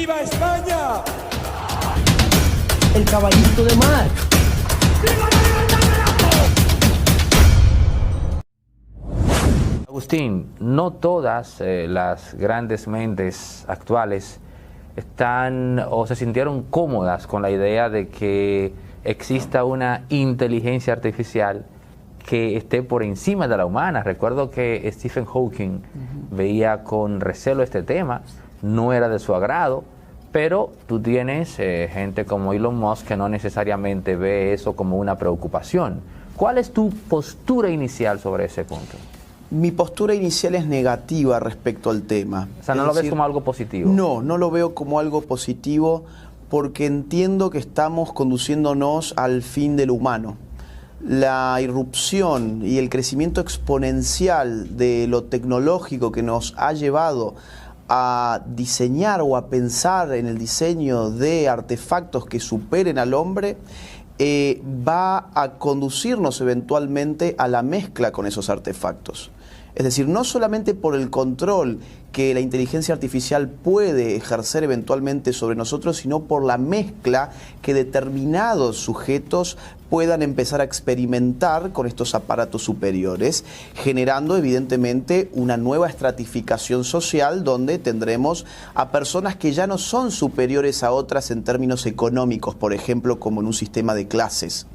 ¡Viva España! El caballito de mar. Agustín, no todas las grandes mentes actuales están o se sintieron cómodas con la idea de que exista una inteligencia artificial que esté por encima de la humana. Recuerdo que Stephen Hawking veía con recelo este tema, no era de su agrado, pero tú tienes gente como Elon Musk que no necesariamente ve eso como una preocupación. ¿Cuál es tu postura inicial sobre ese punto? Mi postura inicial es negativa respecto al tema. O sea, ¿no lo ves como algo positivo? No, no lo veo como algo positivo porque entiendo que estamos conduciéndonos al fin del humano. La irrupción y el crecimiento exponencial de lo tecnológico que nos ha llevado a diseñar o a pensar en el diseño de artefactos que superen al hombre va a conducirnos eventualmente a la mezcla con esos artefactos. Es decir, no solamente por el control que la inteligencia artificial puede ejercer eventualmente sobre nosotros, sino por la mezcla que determinados sujetos puedan empezar a experimentar con estos aparatos superiores, generando evidentemente una nueva estratificación social donde tendremos a personas que ya no son superiores a otras en términos económicos, por ejemplo, como en un sistema de clases,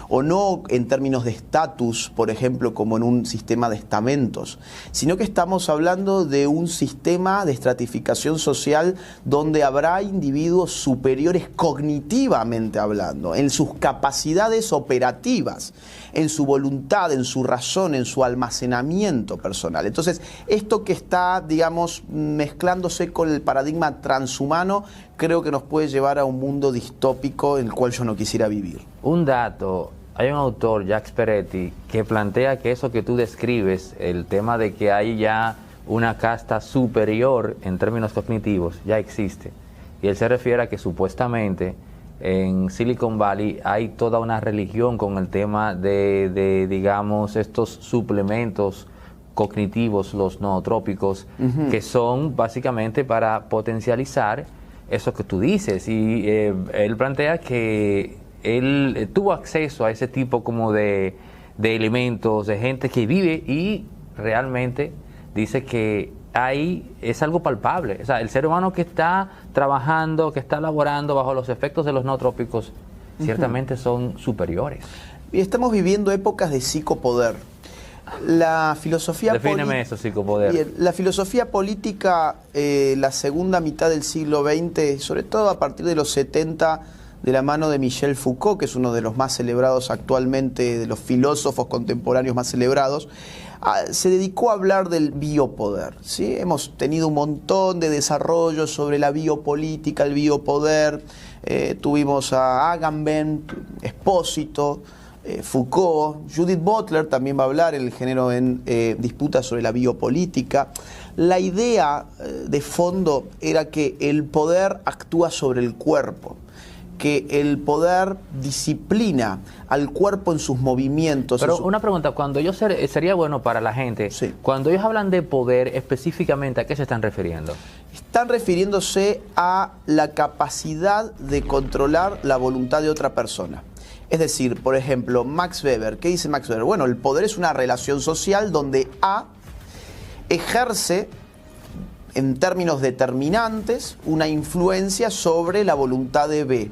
o no en términos de estatus, por ejemplo, como en un sistema de estamentos, sino que estamos hablando de un sistema de estratificación social donde habrá individuos superiores cognitivamente hablando, en sus capacidades operativas, en su voluntad, en su razón, en su almacenamiento personal. Entonces, esto que está, digamos, mezclándose con el paradigma transhumano, creo que nos puede llevar a un mundo distópico en el cual yo no quisiera vivir. Un dato, hay un autor, Jacques Peretti, que plantea que eso que tú describes, el tema de que hay ya una casta superior en términos cognitivos, ya existe. Y él se refiere a que supuestamente en Silicon Valley hay toda una religión con el tema de digamos, estos suplementos cognitivos, los nootrópicos, que son básicamente para potencializar eso que tú dices. Y él plantea que él tuvo acceso a ese tipo como de elementos, de gente que vive y realmente dice que ahí es algo palpable. O sea, el ser humano que está trabajando, que está laborando bajo los efectos de los nootrópicos, ciertamente son superiores. Y estamos viviendo épocas de psicopoder. La filosofía Defíneme eso, psicopoder. La filosofía política, la segunda mitad del siglo XX, sobre todo a partir de los 70, de la mano de Michel Foucault, que es uno de los más celebrados actualmente, de los filósofos contemporáneos más celebrados, se dedicó a hablar del biopoder, ¿sí? Hemos tenido un montón de desarrollos sobre la biopolítica, el biopoder. Tuvimos a Agamben, Espósito, Foucault, Judith Butler también va a hablar en el género en disputas sobre la biopolítica. La idea de fondo era que el poder actúa sobre el cuerpo, que el poder disciplina al cuerpo en sus movimientos. Pero una pregunta, cuando ellos sería bueno para la gente, sí, cuando ellos hablan de poder, específicamente, ¿a qué se están refiriendo? Están refiriéndose a la capacidad de controlar la voluntad de otra persona. Es decir, por ejemplo, Max Weber, ¿qué dice Max Weber? Bueno, el poder es una relación social donde A ejerce, en términos determinantes, una influencia sobre la voluntad de B,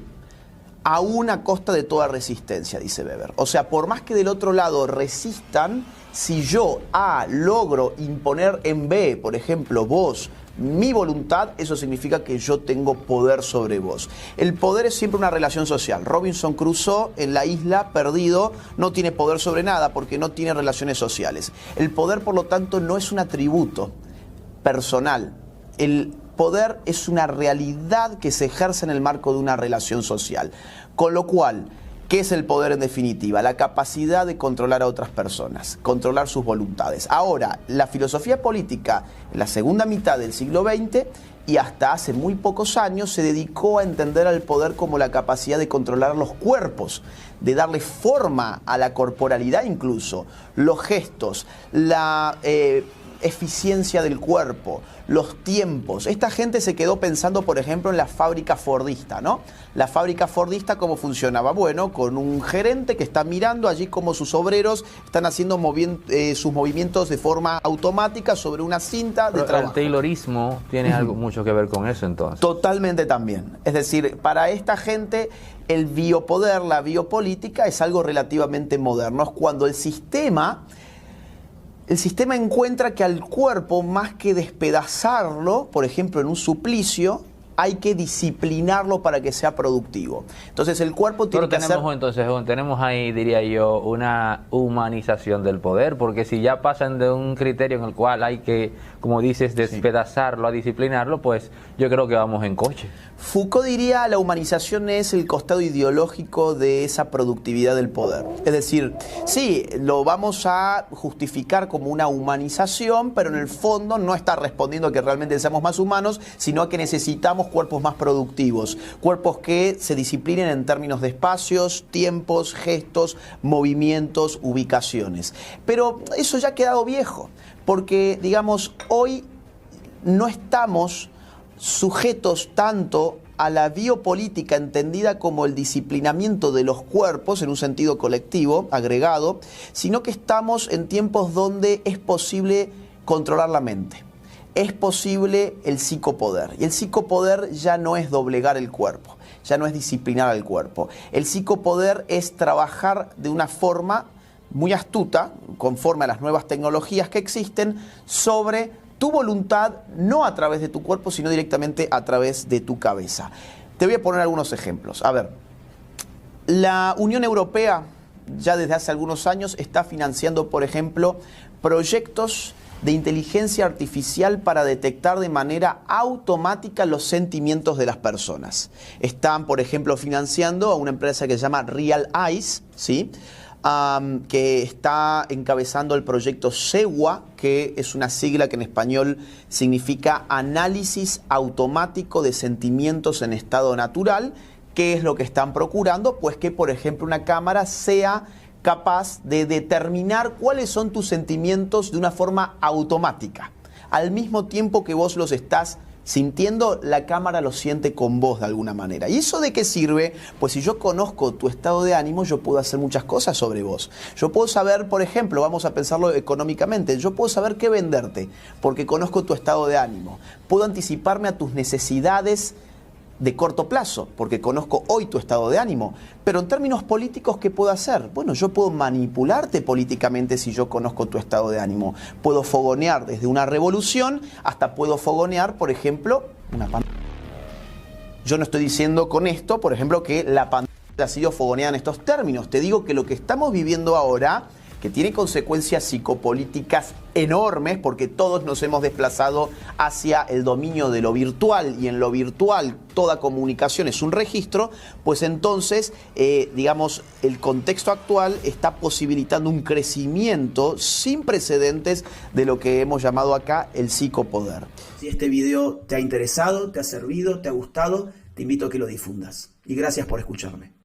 aún a costa de toda resistencia, dice Weber. O sea, por más que del otro lado resistan, si yo A logro imponer en B, por ejemplo, vos, mi voluntad, eso significa que yo tengo poder sobre vos. El poder es siempre una relación social. Robinson Crusoe en la isla perdido no tiene poder sobre nada porque no tiene relaciones sociales. El poder, por lo tanto, no es un atributo personal. El poder es una realidad que se ejerce en el marco de una relación social. Con lo cual, ¿qué es el poder en definitiva? La capacidad de controlar a otras personas, controlar sus voluntades. Ahora, la filosofía política en la segunda mitad del siglo XX y hasta hace muy pocos años se dedicó a entender al poder como la capacidad de controlar los cuerpos, de darle forma a la corporalidad incluso, los gestos, la eficiencia del cuerpo, los tiempos. Esta gente se quedó pensando, por ejemplo, en la fábrica fordista, ¿no? La fábrica fordista, ¿cómo funcionaba? Bueno, con un gerente que está mirando allí cómo sus obreros están haciendo sus movimientos de forma automática sobre una cinta de trabajo. El taylorismo tiene algo mucho que ver con eso, entonces. Totalmente también. Es decir, para esta gente el biopoder, la biopolítica es algo relativamente moderno. Es cuando el sistema encuentra que al cuerpo, más que despedazarlo, por ejemplo en un suplicio, hay que disciplinarlo para que sea productivo. Entonces el cuerpo tiene que hacer... Entonces tenemos ahí, diría yo, una humanización del poder, porque si ya pasan de un criterio en el cual hay que, como dices, despedazarlo a disciplinarlo, pues yo creo que vamos en coche. Foucault diría la humanización es el costado ideológico de esa productividad del poder. Es decir, sí, lo vamos a justificar como una humanización, pero en el fondo no está respondiendo a que realmente seamos más humanos, sino a que necesitamos cuerpos más productivos, cuerpos que se disciplinen en términos de espacios, tiempos, gestos, movimientos, ubicaciones. Pero eso ya ha quedado viejo, porque, digamos, hoy no estamos sujetos tanto a la biopolítica entendida como el disciplinamiento de los cuerpos en un sentido colectivo, agregado, sino que estamos en tiempos donde es posible controlar la mente. Es posible el psicopoder. Y el psicopoder ya no es doblegar el cuerpo, ya no es disciplinar al cuerpo. El psicopoder es trabajar de una forma muy astuta, conforme a las nuevas tecnologías que existen, sobre tu voluntad, no a través de tu cuerpo, sino directamente a través de tu cabeza. Te voy a poner algunos ejemplos. A ver, la Unión Europea ya desde hace algunos años está financiando, por ejemplo, proyectos de inteligencia artificial para detectar de manera automática los sentimientos de las personas. Están, por ejemplo, financiando a una empresa que se llama Real Eyes, ¿sí? Que está encabezando el proyecto SEWA, que es una sigla que en español significa Análisis Automático de Sentimientos en Estado Natural. ¿Qué es lo que están procurando? Pues que, por ejemplo, una cámara sea capaz de determinar cuáles son tus sentimientos de una forma automática. Al mismo tiempo que vos los estás sintiendo, la cámara lo siente con vos de alguna manera. ¿Y eso de qué sirve? Pues si yo conozco tu estado de ánimo, yo puedo hacer muchas cosas sobre vos. Yo puedo saber, por ejemplo, vamos a pensarlo económicamente, yo puedo saber qué venderte, porque conozco tu estado de ánimo. Puedo anticiparme a tus necesidades de corto plazo, porque conozco hoy tu estado de ánimo. Pero en términos políticos, ¿qué puedo hacer? Bueno, yo puedo manipularte políticamente si yo conozco tu estado de ánimo. Puedo fogonear desde una revolución hasta puedo fogonear, por ejemplo, una pandemia. Yo no estoy diciendo con esto, por ejemplo, que la pandemia ha sido fogoneada en estos términos. Te digo que lo que estamos viviendo ahora, que tiene consecuencias psicopolíticas enormes, porque todos nos hemos desplazado hacia el dominio de lo virtual, y en lo virtual toda comunicación es un registro, pues entonces, digamos, el contexto actual está posibilitando un crecimiento sin precedentes de lo que hemos llamado acá el psicopoder. Si este video te ha interesado, te ha servido, te ha gustado, te invito a que lo difundas. Y gracias por escucharme.